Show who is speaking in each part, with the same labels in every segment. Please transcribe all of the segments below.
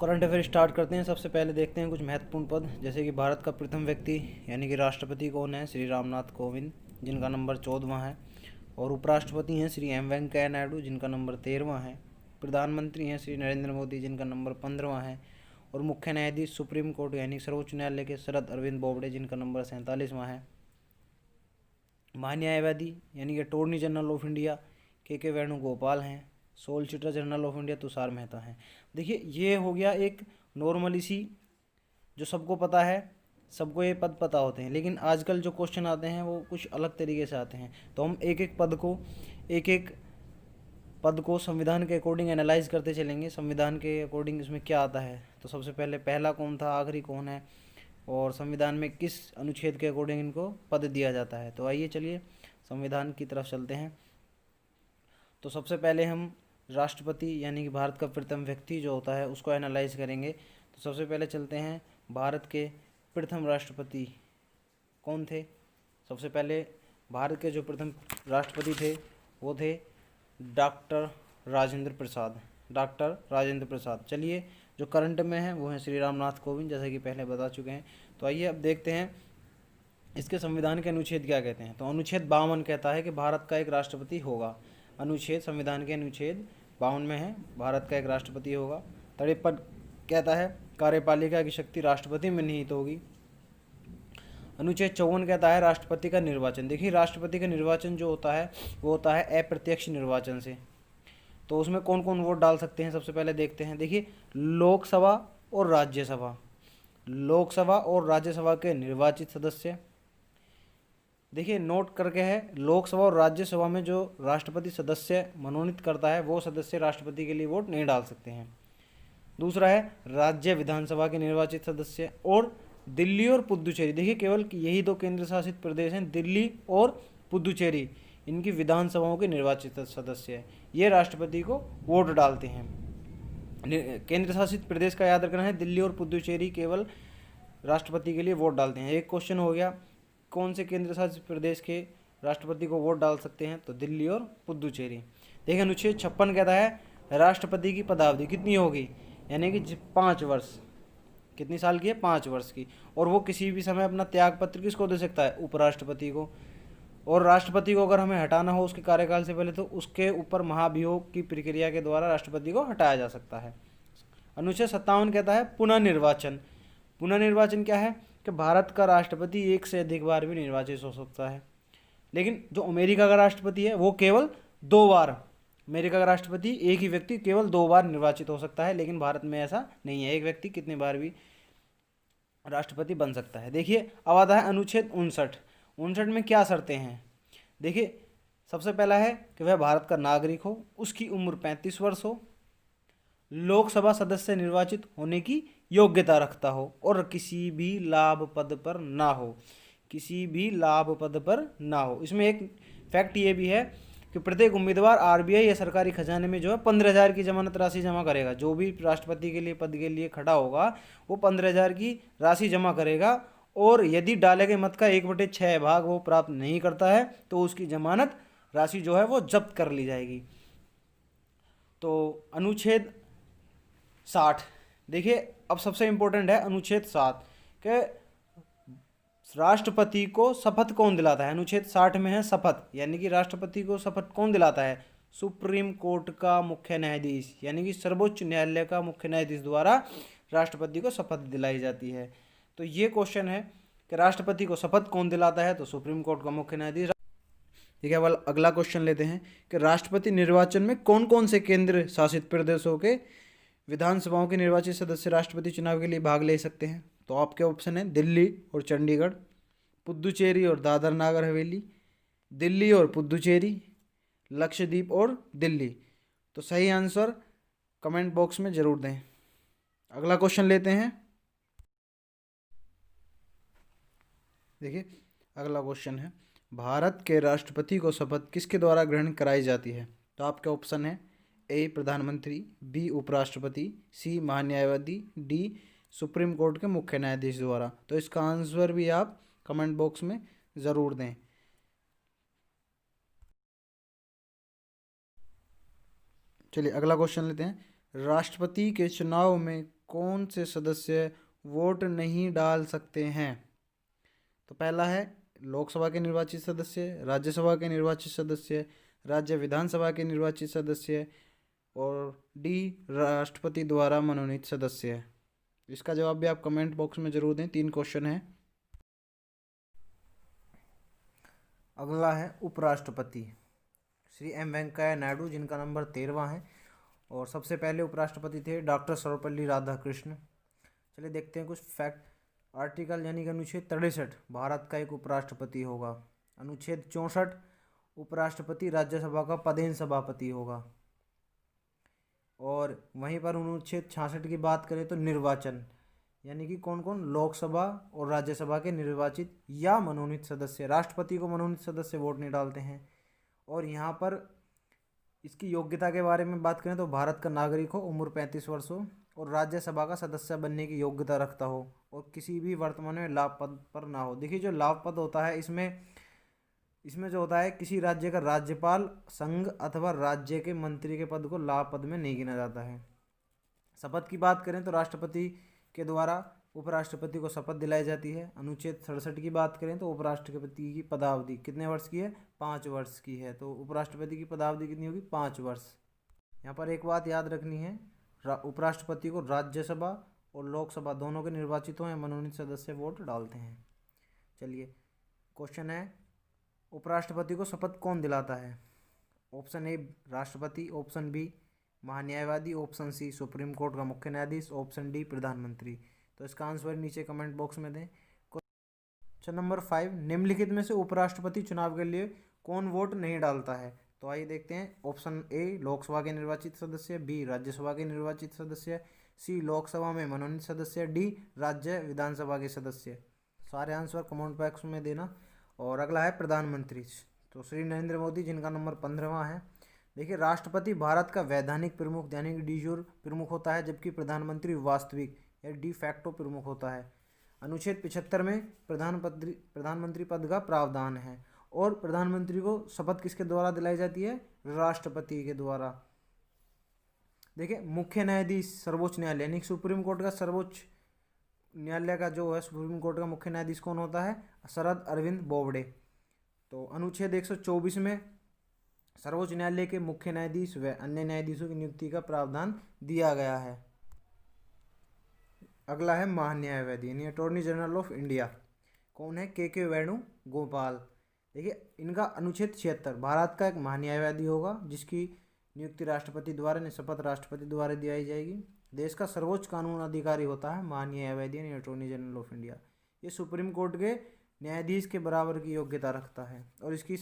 Speaker 1: Current affair start करते हैं। सबसे पहले देखते हैं कुछ महत्वपूर्ण पद, जैसे कि भारत का प्रथम व्यक्ति यानी कि राष्ट्रपति कौन है? श्री रामनाथ कोविंद, जिनका नंबर 14वां है। और उपराष्ट्रपति हैं श्री एम वेंकैया नायडू, जिनका नंबर 13वां है। प्रधानमंत्री हैं श्री नरेंद्र मोदी, जिनका नंबर 15वां है। और मुख्य न्यायाधीश सुप्रीम कोर्ट यानी सर्वोच्च न्यायालय के शरद अरविंद बोबडे, जिनका नंबर 47वां है। महान्यायवादी यानी कि अटॉर्नी जनरल ऑफ इंडिया के वेणुगोपाल हैं। Solicitor general of India Tushar Mehta हैं। देखिए, ये हो गया एक नॉर्मली सी जो सबको पता है, सबको ये पद पता होते हैं। लेकिन आजकल जो क्वेश्चन आते हैं वो कुछ अलग तरीके से आते हैं, तो हम एक एक पद को संविधान के अकॉर्डिंग एनालाइज करते चलेंगे। संविधान के अकॉर्डिंग इसमें क्या आता है, तो सबसे पहले पहला कौन था, आखिरी कौन है, और संविधान में किस अनुच्छेद के अकॉर्डिंग इनको पद दिया जाता है। तो आइए चलिए संविधान की तरफ चलते हैं। तो सबसे पहले हम राष्ट्रपति यानी कि भारत का प्रथम व्यक्ति जो होता है उसको एनालाइज करेंगे। तो सबसे पहले चलते हैं, भारत के प्रथम राष्ट्रपति कौन थे। सबसे पहले भारत के जो प्रथम राष्ट्रपति थे वो थे डॉक्टर राजेंद्र प्रसाद। डॉक्टर राजेंद्र प्रसाद। चलिए, जो करंट में है वो है श्री रामनाथ कोविंद, जैसे कि पहले बता चुके हैं। तो आइए अब देखते हैं इसके संविधान के अनुच्छेद क्या कहते हैं। तो अनुच्छेद 52 कहता है कि भारत का एक राष्ट्रपति होगा। अनुच्छेद, संविधान के अनुच्छेद 52 में है, भारत का एक राष्ट्रपति होगा। 53 कहता है कार्यपालिका की शक्ति राष्ट्रपति में निहित होगी। अनुच्छेद 54 कहता है राष्ट्रपति का निर्वाचन। देखिए, राष्ट्रपति का निर्वाचन जो होता है वो होता है अप्रत्यक्ष निर्वाचन से। तो उसमें कौन कौन वोट डाल सकते हैं, सबसे पहले देखते हैं। देखिए, लोकसभा और राज्यसभा, लोकसभा और राज्यसभा के निर्वाचित सदस्य। देखिए, नोट करके है, लोकसभा और राज्यसभा में जो राष्ट्रपति सदस्य मनोनीत करता है वो सदस्य राष्ट्रपति के लिए वोट नहीं डाल सकते हैं। दूसरा है राज्य विधानसभा के निर्वाचित सदस्य। और दिल्ली और पुदुचेरी, देखिए केवल यही दो केंद्र शासित प्रदेश हैं, दिल्ली और पुदुचेरी, इनकी विधानसभाओं के निर्वाचित सदस्य हैं, ये राष्ट्रपति को वोट डालते हैं। केंद्र शासित प्रदेश का याद रखना है, दिल्ली और पुदुचेरी केवल राष्ट्रपति के लिए वोट डालते हैं। एक क्वेश्चन हो गया, कौन से केंद्र शासित प्रदेश के राष्ट्रपति को वोट डाल सकते हैं, तो दिल्ली और पुदुचेरी। देखिए, अनुच्छेद 56 कहता है राष्ट्रपति की पदावधि कितनी होगी, यानी कि 5 वर्ष। कितनी साल की है, 5 वर्ष की। और वो किसी भी समय अपना त्यागपत्र किसको दे सकता है, उपराष्ट्रपति को। और राष्ट्रपति को अगर हमें हटाना हो उसके कार्यकाल से पहले, तो उसके ऊपर महाभियोग की प्रक्रिया के द्वारा राष्ट्रपति को हटाया जा सकता है। अनुच्छेद 57 कहता है पुनर्निर्वाचन। पुनर्निर्वाचन क्या है कि भारत का राष्ट्रपति एक से अधिक बार भी निर्वाचित हो सकता है। लेकिन जो अमेरिका का राष्ट्रपति है वो केवल 2 बार, अमेरिका का राष्ट्रपति एक ही व्यक्ति केवल 2 बार निर्वाचित हो सकता है। लेकिन भारत में ऐसा नहीं है, एक व्यक्ति कितने बार भी राष्ट्रपति बन सकता है। देखिए, अब आता है अनुच्छेद 59। 59 में क्या शर्तें हैं, देखिए सबसे पहला है कि वह भारत का नागरिक हो, उसकी उम्र 35 वर्ष हो, लोकसभा सदस्य निर्वाचित होने की योग्यता रखता हो, और किसी भी लाभ पद पर ना हो, किसी भी लाभ पद पर ना हो। इसमें एक फैक्ट ये भी है कि प्रत्येक उम्मीदवार आरबीआई या सरकारी खजाने में जो है 15,000 की जमानत राशि जमा करेगा। जो भी राष्ट्रपति के लिए पद के लिए खड़ा होगा वो 15,000 की राशि जमा करेगा, और यदि डाले गए मत का 1/6 भाग वो प्राप्त नहीं करता है तो उसकी जमानत राशि जो है वो जब्त कर ली जाएगी। तो अनुच्छेद 60, देखिए अब सबसे इंपॉर्टेंट है अनुच्छेद 7 के राष्ट्रपति को शपथ कौन दिलाता है। अनुच्छेद 60 में है शपथ, यानी कि राष्ट्रपति को शपथ कौन दिलाता है, सुप्रीम कोर्ट का मुख्य न्यायाधीश, यानी कि सर्वोच्च न्यायालय का मुख्य न्यायाधीश द्वारा राष्ट्रपति को शपथ दिलाई जाती है। तो ये क्वेश्चन है कि राष्ट्रपति को शपथ कौन दिलाता है, तो सुप्रीम कोर्ट का मुख्य न्यायाधीश। ठीक है, वाला अगला क्वेश्चन लेते हैं कि राष्ट्रपति निर्वाचन में कौन कौन से केंद्र शासित प्रदेशों के विधानसभाओं के निर्वाचित सदस्य राष्ट्रपति चुनाव के लिए भाग ले सकते हैं। तो आपके ऑप्शन है दिल्ली और चंडीगढ़, पुदुचेरी और दादर नागर हवेली, दिल्ली और पुदुचेरी, लक्षद्वीप और दिल्ली। तो सही आंसर कमेंट बॉक्स में जरूर दें। अगला क्वेश्चन लेते हैं। देखिए, अगला क्वेश्चन है भारत के राष्ट्रपति को शपथ किसके द्वारा ग्रहण कराई जाती है। तो आपके ऑप्शन है ए प्रधानमंत्री, बी उपराष्ट्रपति, सी महान्यायवादी, डी सुप्रीम कोर्ट के मुख्य न्यायाधीश द्वारा। तो इसका आंसर भी आप कमेंट बॉक्स में ज़रूर दें। चलिए अगला क्वेश्चन लेते हैं, राष्ट्रपति के चुनाव में कौन से सदस्य वोट नहीं डाल सकते हैं? तो पहला है लोकसभा के निर्वाचित सदस्य, राज्यसभा के निर्वाचित सदस्य, राज्य विधानसभा के निर्वाचित सदस्य और डी राष्ट्रपति द्वारा मनोनीत सदस्य। इसका जवाब भी आप कमेंट बॉक्स में जरूर दें। 3 क्वेश्चन है। अगला है उपराष्ट्रपति, श्री एम वेंकैया नायडू, जिनका नंबर 13वां है और सबसे पहले उपराष्ट्रपति थे डॉक्टर सर्वपल्ली राधाकृष्ण। चलिए देखते हैं कुछ फैक्ट। आर्टिकल यानी कि अनुच्छेद 63 भारत का एक उपराष्ट्रपति होगा। अनुच्छेद 64 उपराष्ट्रपति राज्यसभा का पदेन सभापति होगा। और वहीं पर अनुच्छेद 66 की बात करें तो निर्वाचन यानी कि कौन कौन लोकसभा और राज्यसभा के निर्वाचित या मनोनीत सदस्य, राष्ट्रपति को मनोनीत सदस्य वोट नहीं डालते हैं। और यहाँ पर इसकी योग्यता के बारे में बात करें तो भारत का नागरिक हो, उम्र 35 वर्ष हो और राज्यसभा का सदस्य बनने की योग्यता रखता हो और किसी भी वर्तमान में लाभ पद पर ना हो। देखिए जो लाभ पद होता है इसमें जो होता है किसी राज्य का राज्यपाल, संघ अथवा राज्य के मंत्री के पद को लाभ पद में नहीं गिना जाता है। शपथ की बात करें तो राष्ट्रपति के द्वारा उपराष्ट्रपति को शपथ दिलाई जाती है। अनुच्छेद 67 की बात करें तो उपराष्ट्रपति की पदावधि कितने वर्ष की है? 5 वर्ष की है। तो उपराष्ट्रपति की पदावधि कितनी होगी? 5 वर्ष। यहाँ पर एक बात याद रखनी है, उपराष्ट्रपति को राज्यसभा और लोकसभा दोनों के निर्वाचितों या मनोनीत सदस्य वोट डालते हैं। चलिए क्वेश्चन है, उपराष्ट्रपति को शपथ कौन दिलाता है? ऑप्शन ए राष्ट्रपति, ऑप्शन बी महान्यायवादी, ऑप्शन सी सुप्रीम कोर्ट का मुख्य न्यायाधीश, ऑप्शन डी प्रधानमंत्री। तो इसका आंसर नीचे कमेंट बॉक्स में दें। क्वेश्चन नंबर 5, निम्नलिखित में से उपराष्ट्रपति चुनाव के लिए कौन वोट नहीं डालता है? तो आइए देखते हैं। ऑप्शन ए लोकसभा के निर्वाचित सदस्य, बी राज्यसभा के निर्वाचित सदस्य, सी लोकसभा में मनोनीत सदस्य, डी राज्य विधानसभा के सदस्य। सारे आंसर कमेंट बॉक्स में देना। और अगला है प्रधानमंत्री, तो श्री नरेंद्र मोदी, जिनका नंबर 15वां है। देखिए राष्ट्रपति भारत का वैधानिक प्रमुख यानी कि डी जूर प्रमुख होता है, जबकि प्रधानमंत्री वास्तविक या डी फैक्टो प्रमुख होता है। अनुच्छेद 75 में प्रधानमंत्री पद का प्रावधान है और प्रधानमंत्री को शपथ किसके द्वारा दिलाई जाती है? राष्ट्रपति के द्वारा। देखिए मुख्य न्यायाधीश सर्वोच्च न्यायालय यानी सुप्रीम कोर्ट का सर्वोच्च न्यायालय का जो है सुप्रीम कोर्ट का मुख्य न्यायाधीश कौन होता है? शरद अरविंद बोबडे। तो अनुच्छेद 124 में सर्वोच्च न्यायालय के मुख्य न्यायाधीश व अन्य न्यायाधीशों की नियुक्ति का प्रावधान दिया गया है। अगला है महान्यायवादी यानी अटॉर्नी जनरल ऑफ इंडिया। कौन है? के वेणुगोपाल। देखिए इनका अनुच्छेद 76 भारत का एक महान्यायवादी होगा जिसकी नियुक्ति राष्ट्रपति द्वारा यानी शपथ राष्ट्रपति द्वारा दिलाई जाएगी। देश का सर्वोच्च कानून अधिकारी होता है महान्यायवादी यानी अटॉर्नी जनरल ऑफ इंडिया। ये सुप्रीम कोर्ट के न्यायाधीश के बराबर की योग्यता रखता है और इसकी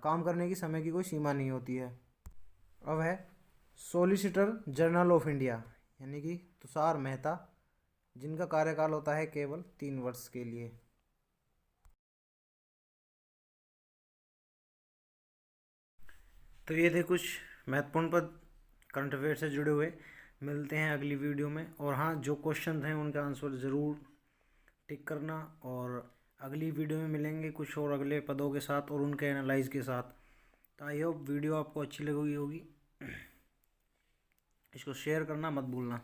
Speaker 1: काम करने की समय की कोई सीमा नहीं होती है। अब है सॉलिसिटर जनरल ऑफ इंडिया यानी कि तुषार मेहता, जिनका कार्यकाल होता है केवल 3 वर्ष के लिए। तो ये थे कुछ महत्वपूर्ण पद करंट अफेयर से जुड़े हुए। मिलते हैं अगली वीडियो में। और हाँ, जो क्वेश्चन हैं उनका आंसर ज़रूर टिक करना। और अगली वीडियो में मिलेंगे कुछ और अगले पदों के साथ और उनके एनालाइज के साथ। तो आई होप वीडियो आपको अच्छी लगी होगी। इसको शेयर करना मत भूलना।